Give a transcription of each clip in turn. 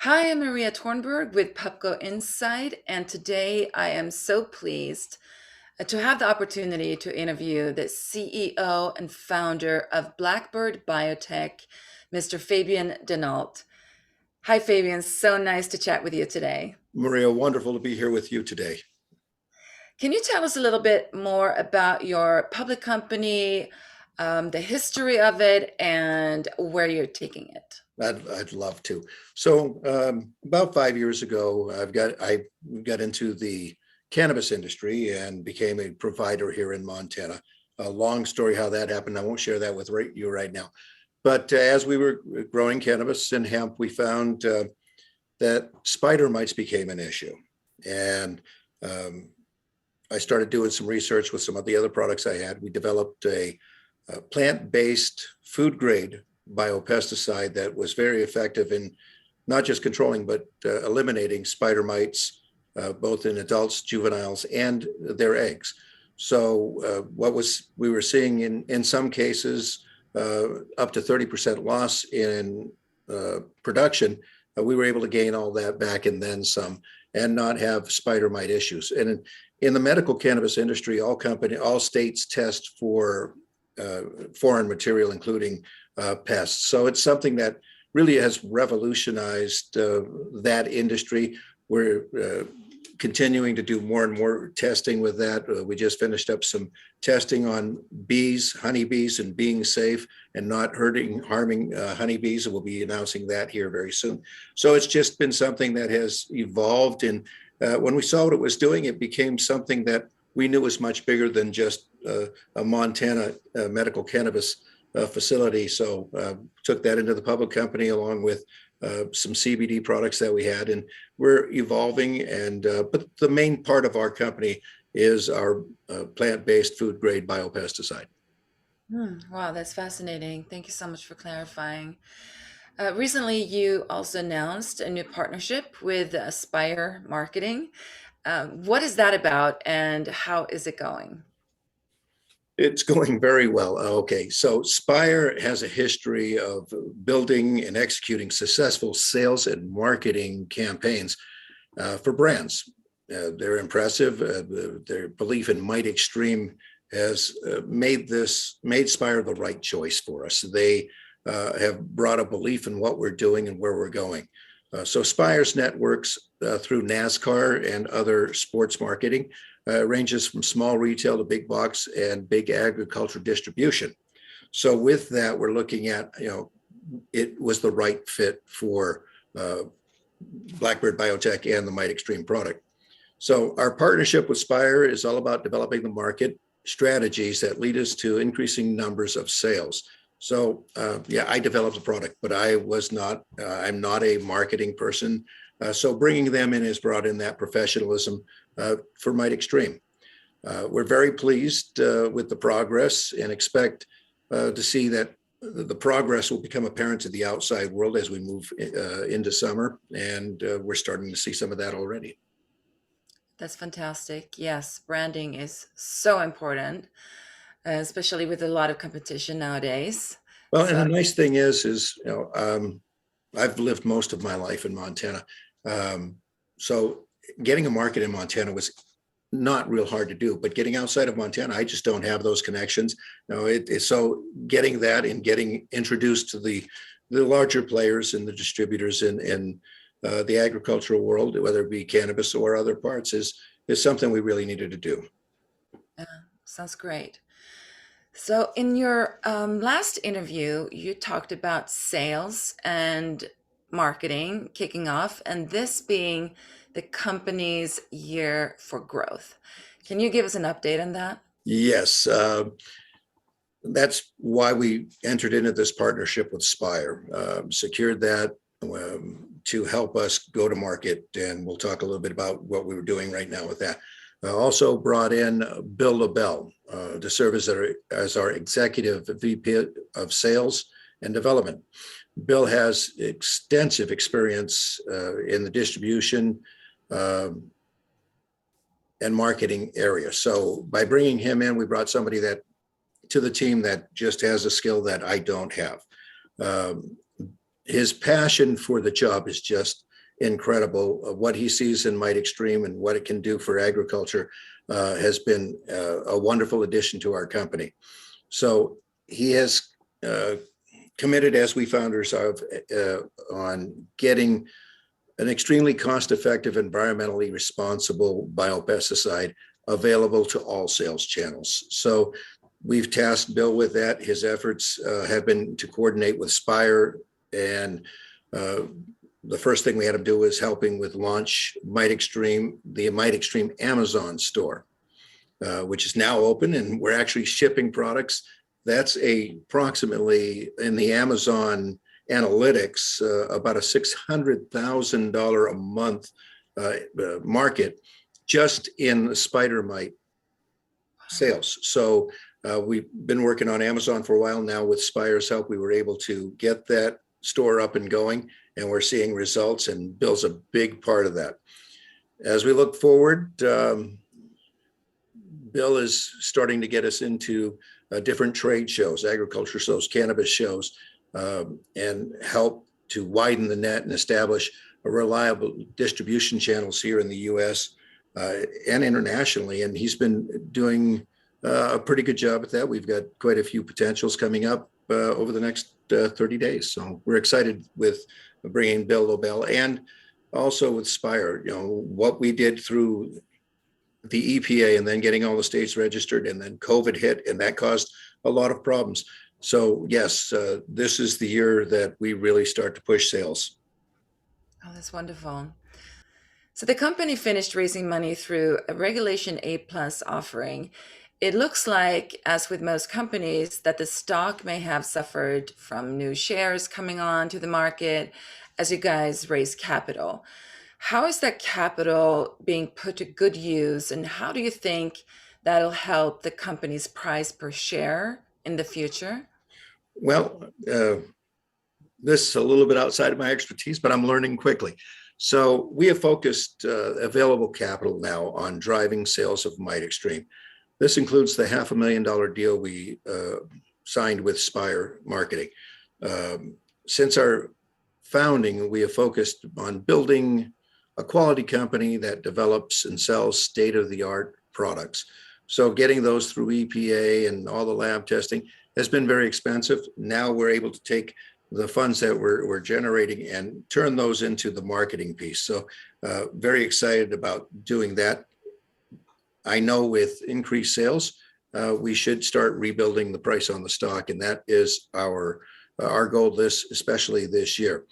Hi, I'm Maria Tornberg with PubCo Insight, and today I am so pleased to have the opportunity to interview the CEO and founder of Bird Biotech, Mr. Fabian Deneault. Hi, Fabian. So nice to chat with you today. Maria, wonderful to be here with you today. Can you tell us a little bit more about your public company, the history of it, and where you're taking it? I'd love to. So about 5 years ago, I got into the cannabis industry and became a provider here in Montana. A long story how that happened. I won't share that with you right now. But as we were growing cannabis and hemp, we found that spider mites became an issue. And I started doing some research with some of the other products I had. We developed a plant-based food grade biopesticide that was very effective in not just controlling, but eliminating spider mites, both in adults, juveniles, and their eggs. So what we were seeing in some cases, up to 30% loss in production, we were able to gain all that back and then some, and not have spider mite issues. And in the medical cannabis industry, all states test for foreign material, including pests. So it's something that really has revolutionized that industry. We're continuing to do more and more testing with that. We just finished up some testing on bees, honeybees, and being safe and not harming honeybees. And we'll be announcing that here very soon. So it's just been something that has evolved. And when we saw what it was doing, it became something that we knew was much bigger than just a Montana medical cannabis facility. So took that into the public company along with some CBD products that we had, and we're evolving. And but the main part of our company is our plant-based food grade biopesticide. Wow, that's fascinating. Thank you so much for clarifying. Recently, you also announced a new partnership with Aspire Marketing. What is that about and how is it going? It's going very well. Okay, so Spire has a history of building and executing successful sales and marketing campaigns for brands. They're impressive. Their belief in MiteXtreme has made Spire the right choice for us. They have brought a belief in what we're doing and where we're going. So Spire's networks through NASCAR and other sports marketing ranges from small retail to big box and big agriculture distribution. So with that, we're looking at, it was the right fit for Bird Biotech and the MiteXtreme product. So our partnership with Spire is all about developing the market strategies that lead us to increasing numbers of sales. So yeah, I developed the product, but I'm not a marketing person. So bringing them in has brought in that professionalism for MiteXtreme. We're very pleased with the progress and expect to see that the progress will become apparent to the outside world as we move into summer. And we're starting to see some of that already. That's fantastic. Yes, branding is so important, especially with a lot of competition nowadays. Well, and So, the nice thing is, I've lived most of my life in Montana. So getting a market in Montana was not real hard to do, but getting outside of Montana, I just don't have those connections. So getting that and getting introduced to the larger players and the distributors in the agricultural world, whether it be cannabis or other parts, is something we really needed to do. uh, sounds great. So, in your last interview, you talked about sales and marketing kicking off, and this being the company's year for growth. Can you give us an update on that? Yes, that's why we entered into this partnership with Spire, secured that to help us go to market. And we'll talk a little bit about what we were doing right now with that. Also brought in Bill LaBelle to serve as our executive VP of sales and development. Bill has extensive experience in the distribution and marketing area. So by bringing him in, we brought somebody to the team that just has a skill that I don't have. His passion for the job is just incredible. What he sees in MiteXtreme and what it can do for agriculture has been a wonderful addition to our company. So he has committed, as we founders have, on getting an extremely cost-effective, environmentally responsible biopesticide available to all sales channels. So we've tasked Bill with that. His efforts have been to coordinate with Spire, and the first thing we had to do was helping with launch MiteXtreme, the MiteXtreme Amazon store, which is now open, and we're actually shipping products. That's approximately, in the Amazon analytics, about a $600,000 a month market just in the spider mite sales. So we've been working on Amazon for a while now. With Spire's help, we were able to get that store up and going, and we're seeing results, and Bill's a big part of that. As we look forward, Bill is starting to get us into different trade shows, agriculture shows, cannabis shows, and help to widen the net and establish a reliable distribution channels here in the U.S. And internationally. And he's been doing a pretty good job at that. We've got quite a few potentials coming up over the next 30 days. So we're excited with bringing Bill Lobel, and also with Spire. What we did through the EPA and then getting all the states registered, and then COVID hit, and that caused a lot of problems. So yes, this is the year that we really start to push sales. Oh, that's wonderful. So the company finished raising money through a Regulation A plus offering. It looks like, as with most companies, that the stock may have suffered from new shares coming on to the market as you guys raise capital. How is that capital being put to good use, and how do you think that'll help the company's price per share in the future? Well, this is a little bit outside of my expertise, but I'm learning quickly. So we have focused available capital now on driving sales of MiteXtreme. This includes the $500,000 deal we signed with Spire Marketing. Since our founding, we have focused on building a quality company that develops and sells state-of-the-art products. So getting those through EPA and all the lab testing has been very expensive. Now we're able to take the funds that we're generating and turn those into the marketing piece. So very excited about doing that. I know with increased sales, we should start rebuilding the price on the stock, and that is our goal, especially this year.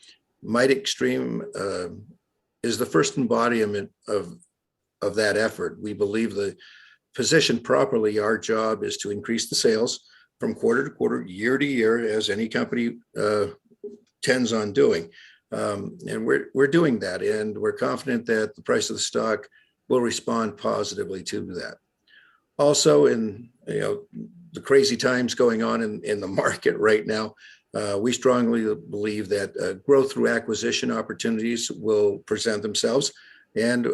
MiteXtreme is the first embodiment of that effort. We believe the positioned properly, our job is to increase the sales from quarter to quarter, year to year, as any company tends on doing. And we're doing that, and we're confident that the price of the stock will respond positively to that. Also, in the crazy times going on in the market right now, we strongly believe that growth through acquisition opportunities will present themselves, and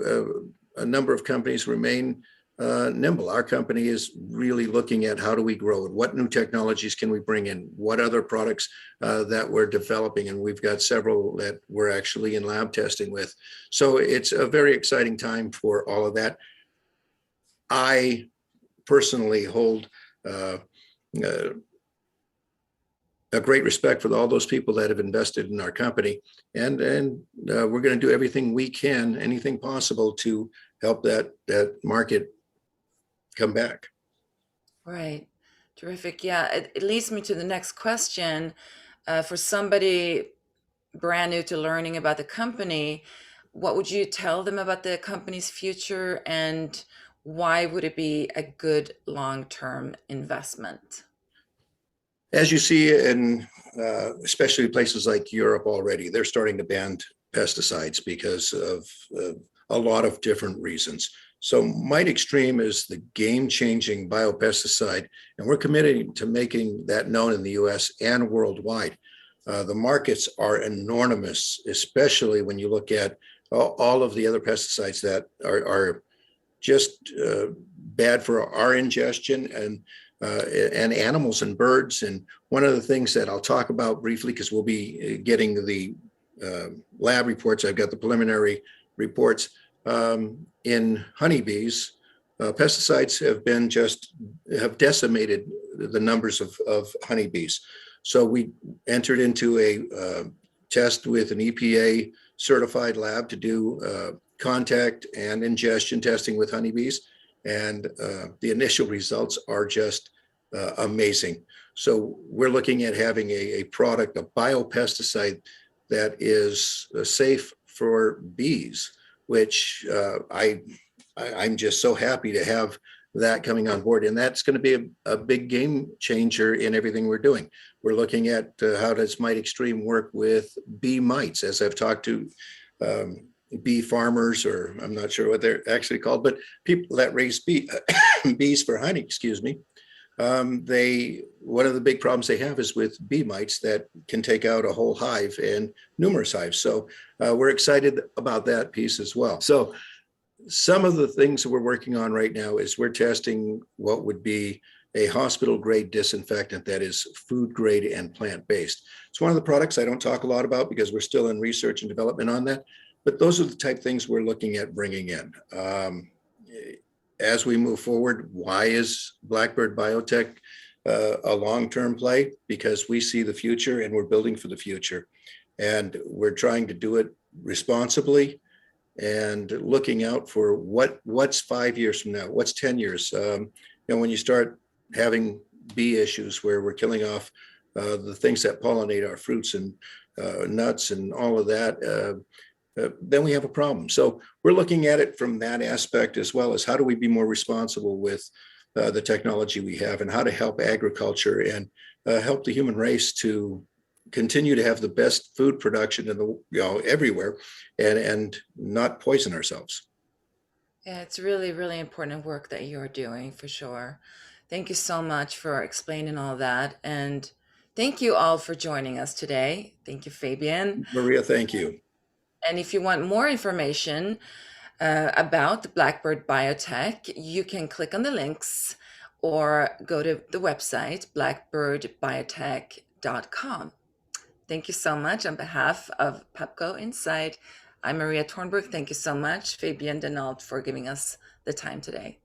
a number of companies remain nimble. Our company is really looking at how do we grow, and what new technologies can we bring in, what other products that we're developing, and we've got several that we're actually in lab testing with. So it's a very exciting time for all of that. I personally hold a great respect for all those people that have invested in our company, and we're going to do everything we can, anything possible, to help that market come back. Right. Terrific. Yeah, it leads me to the next question. For somebody brand new to learning about the company, what would you tell them about the company's future, and why would it be a good long-term investment? As you see in especially places like Europe already, they're starting to ban pesticides because of a lot of different reasons. So MiteXtreme is the game-changing biopesticide, and we're committed to making that known in the US and worldwide. The markets are enormous, especially when you look at all of the other pesticides that are just bad for our ingestion and animals and birds. And one of the things that I'll talk about briefly, because we'll be getting the lab reports. I've got the preliminary reports. In honeybees, pesticides have decimated the numbers of honeybees. So we entered into a test with an EPA certified lab to do contact and ingestion testing with honeybees. And the initial results are just amazing. So we're looking at having a product, a biopesticide that is safe for bees, which I'm just so happy to have that coming on board. And that's going to be a big game changer in everything we're doing. We're looking at how does MiteXtreme work with bee mites, as I've talked to bee farmers, or I'm not sure what they're actually called, but people that raise bees for honey, excuse me. One of the big problems they have is with bee mites that can take out a whole hive and numerous hives. So we're excited about that piece as well. So some of the things that we're working on right now is we're testing what would be a hospital grade disinfectant that is food grade and plant-based. It's one of the products I don't talk a lot about because we're still in research and development on that, but those are the type of things we're looking at bringing in. As we move forward, why is Bird Biotech a long-term play? Because we see the future and we're building for the future. And we're trying to do it responsibly and looking out for what's 5 years from now, what's 10 years. When you start having bee issues where we're killing off the things that pollinate our fruits and nuts and all of that, then we have a problem. So we're looking at it from that aspect, as well as how do we be more responsible with the technology we have, and how to help agriculture and help the human race to continue to have the best food production in the everywhere, and not poison ourselves. Yeah, it's really, really important work that you're doing for sure. Thank you so much for explaining all that. And thank you all for joining us today. Thank you, Fabian. Maria, thank you. And if you want more information about Bird Biotech, you can click on the links or go to the website, blackbirdbiotech.com. Thank you so much on behalf of PubCo Insight. I'm Maria Tornberg. Thank you so much, Fabian Deneault, for giving us the time today.